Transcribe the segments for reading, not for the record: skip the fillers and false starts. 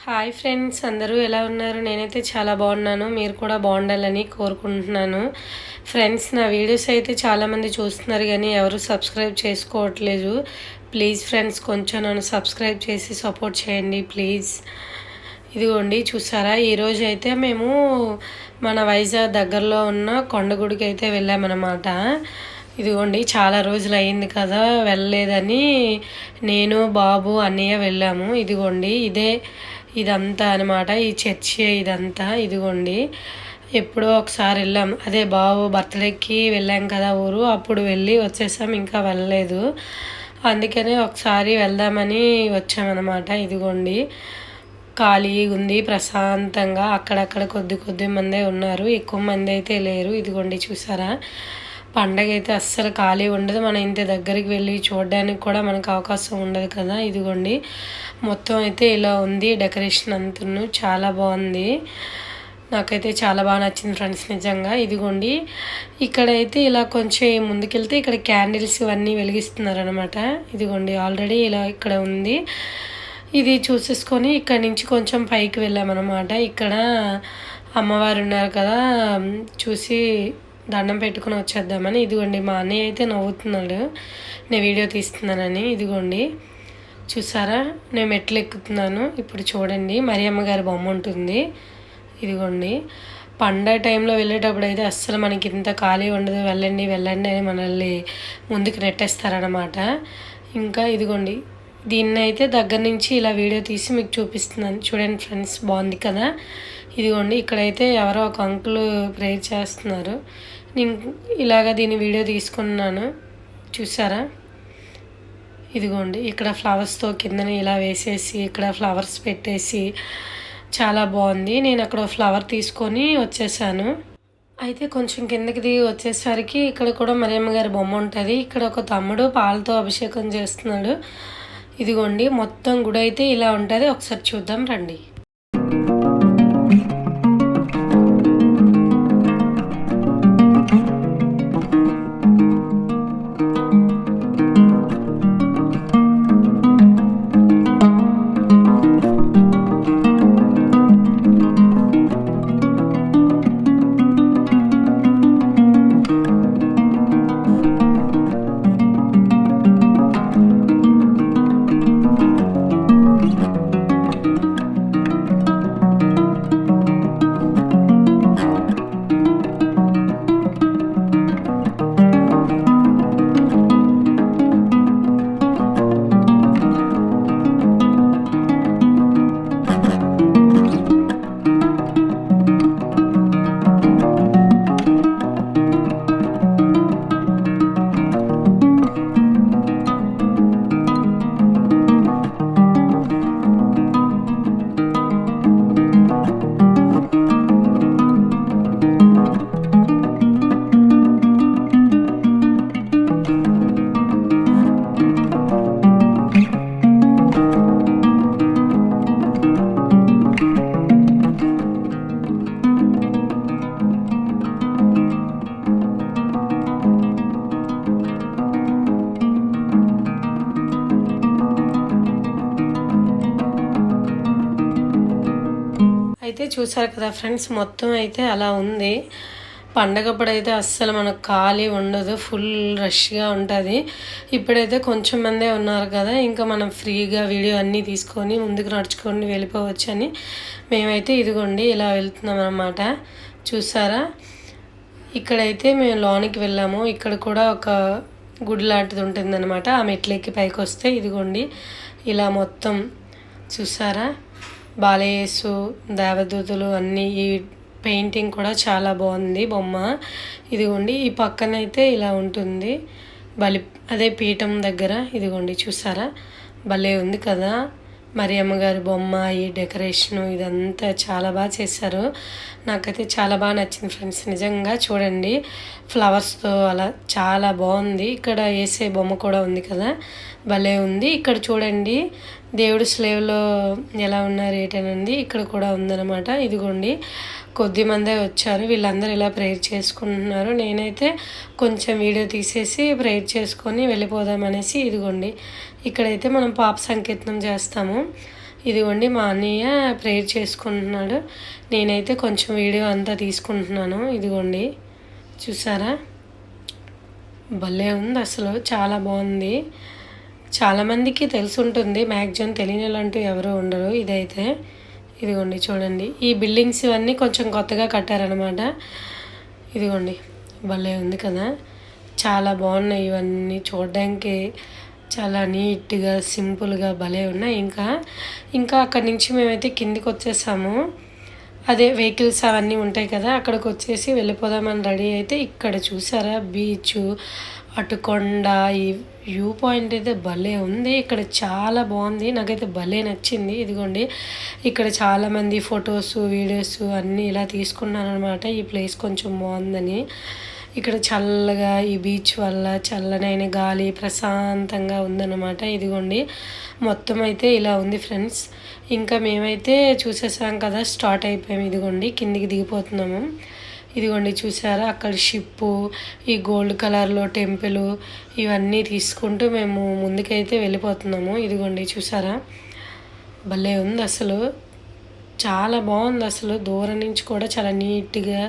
Hi friends, అందరూ ఎలా ఉన్నారు? నేనైతే చాలా బాగున్నాను. మీరు కూడా బాగుండాలని కోరుకుంటున్నాను. ఫ్రెండ్స్, నా వీడియోస్ అయితే చాలామంది చూస్తున్నారు కానీ ఎవరు సబ్స్క్రైబ్ చేసుకోవట్లేదు. ప్లీజ్ ఫ్రెండ్స్, కొంచెం నన్ను సబ్స్క్రైబ్ చేసి సపోర్ట్ చేయండి ప్లీజ్. ఇదిగోండి చూసారా, ఈరోజు అయితే మేము మన వైజాగ్ దగ్గరలో ఉన్న కొండగుడికి అయితే వెళ్ళామన్నమాట. ఇదిగోండి చాలా రోజులు అయింది కదా వెళ్ళలేదని నేను బాబు అన్నయ్య వెళ్ళాము. ఇదిగోండి ఇదంతా అనమాట, ఈ చర్చి ఇదంతా. ఇదిగోండి ఎప్పుడో ఒకసారి వెళ్ళాం, అదే బాబు బర్త్డేకి వెళ్ళాం కదా ఊరు, అప్పుడు వెళ్ళి వచ్చేసాం, ఇంకా వెళ్ళలేదు. అందుకనే ఒకసారి వెళ్దామని వచ్చామన్నమాట. ఇదిగోండి ఖాళీగా ఉంది, ప్రశాంతంగా. అక్కడక్కడ కొద్ది మందే ఉన్నారు, ఎక్కువ మంది అయితే లేరు. ఇదిగోండి చూసారా, పండగ అయితే అస్సలు ఖాళీ ఉండదు. మనం ఇంత దగ్గరికి వెళ్ళి చూడడానికి కూడా మనకు అవకాశం ఉండదు కదా. ఇదిగోండి మొత్తం అయితే ఇలా ఉంది, డెకరేషన్ అంతా చాలా బాగుంది. నాకైతే చాలా బాగా నచ్చింది ఫ్రెండ్స్, నిజంగా. ఇదిగోండి ఇక్కడైతే ఇలా కొంచెం ముందుకెళ్తే ఇక్కడ క్యాండిల్స్ ఇవన్నీ వెలిగిస్తున్నారు అనమాట. ఇదిగోండి ఆల్రెడీ ఇలా ఇక్కడ ఉంది. ఇది చూసేసుకొని ఇక్కడ నుంచి కొంచెం పైకి వెళ్ళామన్నమాట. ఇక్కడ అమ్మవారు ఉన్నారు కదా, చూసి దండం పెట్టుకుని వచ్చేద్దామని. ఇదిగోండి మా అన్నయ్య అయితే నవ్వుతున్నాడు నేను వీడియో తీస్తున్నానని. ఇదిగోండి చూసారా, నేను మెట్లు ఎక్కుతున్నాను. ఇప్పుడు చూడండి మరియమ్మ గారి బొమ్మ ఉంటుంది. ఇదిగోండి పండగ టైంలో వెళ్ళేటప్పుడు అయితే అస్సలు మనకి ఇంత ఖాళీ ఉండదు, వెళ్ళండి అని మనల్ని ముందుకు నెట్టేస్తారనమాట. ఇంకా ఇదిగోండి దీన్ని అయితే దగ్గర నుంచి ఇలా వీడియో తీసి మీకు చూపిస్తున్నాను. చూడండి ఫ్రెండ్స్, బాగుంది కదా. ఇదిగోండి ఇక్కడైతే ఎవరో ఒక అంకుల్ ప్రేయర్ చేస్తున్నారు. నేను ఇలాగ దీన్ని వీడియో తీసుకున్నాను, చూసారా. ఇదిగోండి ఇక్కడ ఫ్లవర్స్తో కిందని ఇలా వేసేసి ఇక్కడ ఫ్లవర్స్ పెట్టేసి చాలా బాగుంది. నేను అక్కడ ఫ్లవర్ తీసుకొని వచ్చేసాను. అయితే కొంచెం కిందకి దిగి వచ్చేసరికి ఇక్కడ కూడా మరియమ్మ గారి బొమ్మ ఉంటుంది. ఇక్కడ ఒక తమ్ముడు పాలతో అభిషేకం చేస్తున్నాడు. ఇదిగోండి మొత్తం గుడి అయితే ఇలా ఉంటుంది, ఒకసారి చూద్దాం రండి. అయితే చూసారు కదా ఫ్రెండ్స్, మొత్తం అయితే అలా ఉంది. పండగప్పుడైతే అస్సలు మనకు ఖాళీ ఉండదు, ఫుల్ రష్గా ఉంటుంది. ఇప్పుడైతే కొంచెం మందే ఉన్నారు కదా, ఇంకా మనం ఫ్రీగా వీడియో అన్నీ తీసుకొని ముందుకు నడుచుకొని వెళ్ళిపోవచ్చు అని మేమైతే ఇదిగోండి ఇలా వెళ్తున్నాం అన్నమాట. చూసారా, ఇక్కడైతే మేము లోనికి వెళ్ళాము. ఇక్కడ కూడా ఒక గుడి లాంటిది ఉంటుందన్నమాట. ఆ మెట్లెక్కి పైకి వస్తే ఇదిగోండి ఇలా మొత్తం చూసారా, బాలయేసు దేవదూతలు అన్నీ. ఈ పెయింటింగ్ కూడా చాలా బాగుంది బొమ్మ. ఇదిగోండి ఈ పక్కనైతే ఇలా ఉంటుంది అదే పీఠం దగ్గర. ఇదిగోండి చూసారా, భలే ఉంది కదా మరియమ్మ గారి బొమ్మ. ఈ డెకరేషను ఇదంతా చాలా బాగా చేశారు. నాకైతే చాలా బాగా నచ్చింది ఫ్రెండ్స్, నిజంగా. చూడండి ఫ్లవర్స్తో అలా చాలా బాగుంది. ఇక్కడ వేసే బొమ్మ కూడా ఉంది కదా, భలే ఉంది. ఇక్కడ చూడండి దేవుడు స్లేవ్లో ఎలా ఉన్నారు ఏంటనండి, ఇక్కడ కూడా ఉందన్నమాట. ఇదిగోండి కొద్దిమందే వచ్చారు, వీళ్ళందరూ ఇలా ప్రేయర్ చేసుకుంటున్నారు. నేనైతే కొంచెం వీడియో తీసేసి ప్రేయర్ చేసుకొని వెళ్ళిపోదామనేసి ఇదిగోండి ఇక్కడైతే మనం పాప సంకీర్తనం చేస్తాము. ఇదిగోండి మా అన్నయ్య ప్రేయర్ చేసుకుంటున్నాడు. నేనైతే కొంచెం వీడియో అంతా తీసుకుంటున్నాను. ఇదిగోండి చూసారా, భలే ఉంది అసలు, చాలా బాగుంది. చాలామందికి తెలిసి ఉంటుంది, మ్యాక్సిమం తెలియని వాళ్ళంటూ ఎవరు ఉండరు. ఇదైతే ఇదిగోండి చూడండి, ఈ బిల్డింగ్స్ ఇవన్నీ కొంచెం కొత్తగా కట్టారనమాట. ఇదిగోండి భలే ఉంది కదా, చాలా బాగున్నాయి ఇవన్నీ చూడడానికి, చాలా నీట్గా సింపుల్గా భలే ఉన్నాయి. ఇంకా అక్కడి నుంచి మేమైతే కిందికి వచ్చేసాము. అదే వెహికల్స్ అవన్నీ ఉంటాయి కదా, అక్కడికి వచ్చేసి వెళ్ళిపోదామని రెడీ అయితే ఇక్కడ చూసారా బీచ్, అటు కొండ, ఈ వ్యూ పాయింట్ అయితే భలే ఉంది. ఇక్కడ చాలా బాగుంది, నాకైతే భలే నచ్చింది. ఇదిగోండి ఇక్కడ చాలామంది ఫొటోస్ వీడియోస్ అన్నీ ఇలా తీసుకున్నారనమాట. ఈ ప్లేస్ కొంచెం బాగుందని. ఇక్కడ చల్లగా ఈ బీచ్ వల్ల చల్లనైన గాలి ప్రశాంతంగా ఉందన్నమాట. ఇదిగోండి మొత్తం అయితే ఇలా ఉంది ఫ్రెండ్స్. ఇంకా మేమైతే చూసేసాం కదా, స్టార్ట్ అయిపోయాము. ఇదిగోండి కిందికి దిగిపోతున్నాము. ఇదిగోండి చూసారా అక్కడ షిప్పు, ఈ గోల్డ్ కలర్లో టెంపుల్, ఇవన్నీ తీసుకుంటూ మేము ముందుకైతే వెళ్ళిపోతున్నాము. ఇదిగోండి చూసారా భలే ఉంది అసలు, చాలా బాగుంది అసలు. దూరం నుంచి కూడా చాలా నీట్గా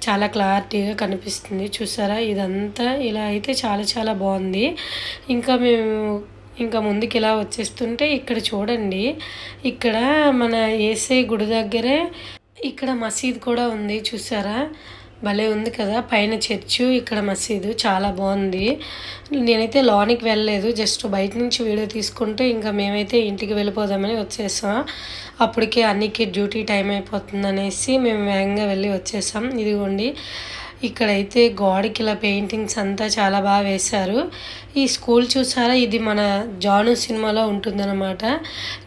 చాలా క్లారిటీగా కనిపిస్తుంది. చూసారా ఇదంతా ఇలా అయితే చాలా చాలా బాగుంది. ఇంకా ముందుకు ఇలా వచ్చేస్తుంటే ఇక్కడ చూడండి, ఇక్కడ మన ఏసై గుడి దగ్గరే ఇక్కడ మసీద్ కూడా ఉంది. చూసారా భలే ఉంది కదా, పైన చర్చు, ఇక్కడ మసీదు, చాలా బాగుంది. నేనైతే లోనికి వెళ్ళలేదు, జస్ట్ బయట నుంచి వీడియో తీసుకుంటూ ఇంకా మేమైతే ఇంటికి వెళ్ళిపోదామని వచ్చేసాం. అప్పటికే అన్నికి డ్యూటీ టైం అయిపోతుంది అనేసి మేము వేగంగా వెళ్ళి వచ్చేసాం. ఇదిగోండి ఇక్కడైతే గోడకి ఇలా పెయింటింగ్స్ అంతా చాలా బాగా వేశారు. ఈ స్కూల్ చూసారా, ఇది మన జాను సినిమాలో ఉంటుందన్నమాట.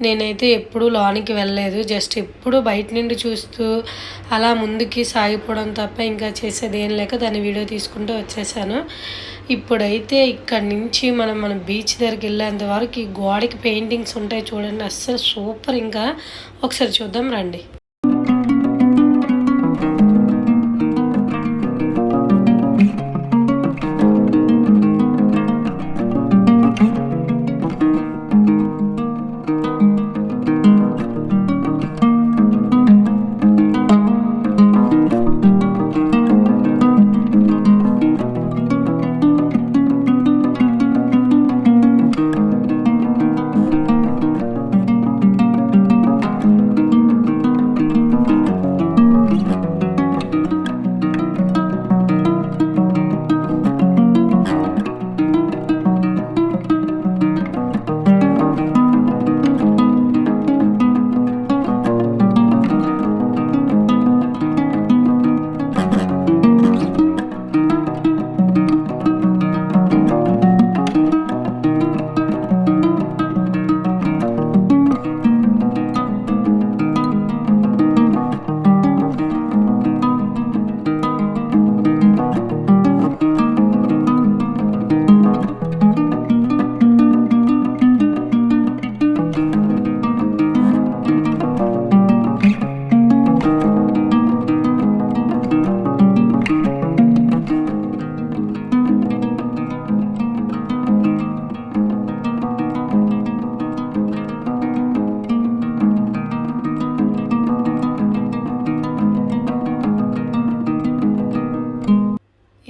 నేనైతే ఎప్పుడూ లోనికి వెళ్ళలేదు, జస్ట్ ఎప్పుడు బయట నుండి చూస్తూ అలా ముందుకి సాగిపోవడం తప్ప ఇంకా చేసేది ఏం లేక దాన్ని వీడియో తీసుకుంటూ వచ్చేసాను. ఇప్పుడైతే ఇక్కడ నుంచి మన బీచ్ దగ్గరికి వెళ్ళేంత వరకు ఈ గోడకి పెయింటింగ్స్ ఉంటాయి చూడండి, అస్సలు సూపర్. ఇంకా ఒకసారి చూద్దాం రండి.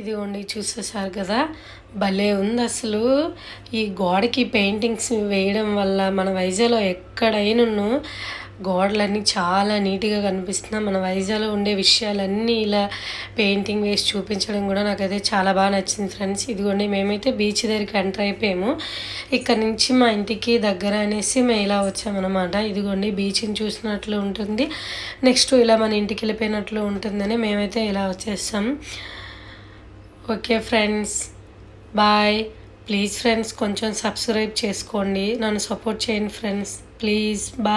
ఇదిగోండి చూసేసారు కదా, భలే ఉంది అసలు. ఈ గోడకి పెయింటింగ్స్ వేయడం వల్ల మన వైజాగ్లో ఎక్కడైనా గోడలన్నీ చాలా నీట్గా కనిపిస్తున్నాయి. మన వైజాగ్లో ఉండే విషయాలన్నీ ఇలా పెయింటింగ్ వేసి చూపించడం కూడా నాకైతే చాలా బాగా నచ్చింది ఫ్రెండ్స్. ఇదిగోండి మేమైతే బీచ్ దగ్గరికి ఎంటర్ అయిపోయాము. ఇక్కడ నుంచి మా ఇంటికి దగ్గర అనేసి మేము ఇలా వచ్చామన్నమాట. ఇదిగోండి బీచ్ని చూసినట్లు ఉంటుంది, నెక్స్ట్ ఇలా మన ఇంటికి వెళ్ళిపోయినట్లు ఉంటుందని మేమైతే ఇలా వచ్చేస్తాం. Okay friends, bye. Please friends కొంచెం సబ్స్క్రైబ్ చేసుకోండి, నన్ను సపోర్ట్ చేయండి ఫ్రెండ్స్, ప్లీజ్ బాయ్.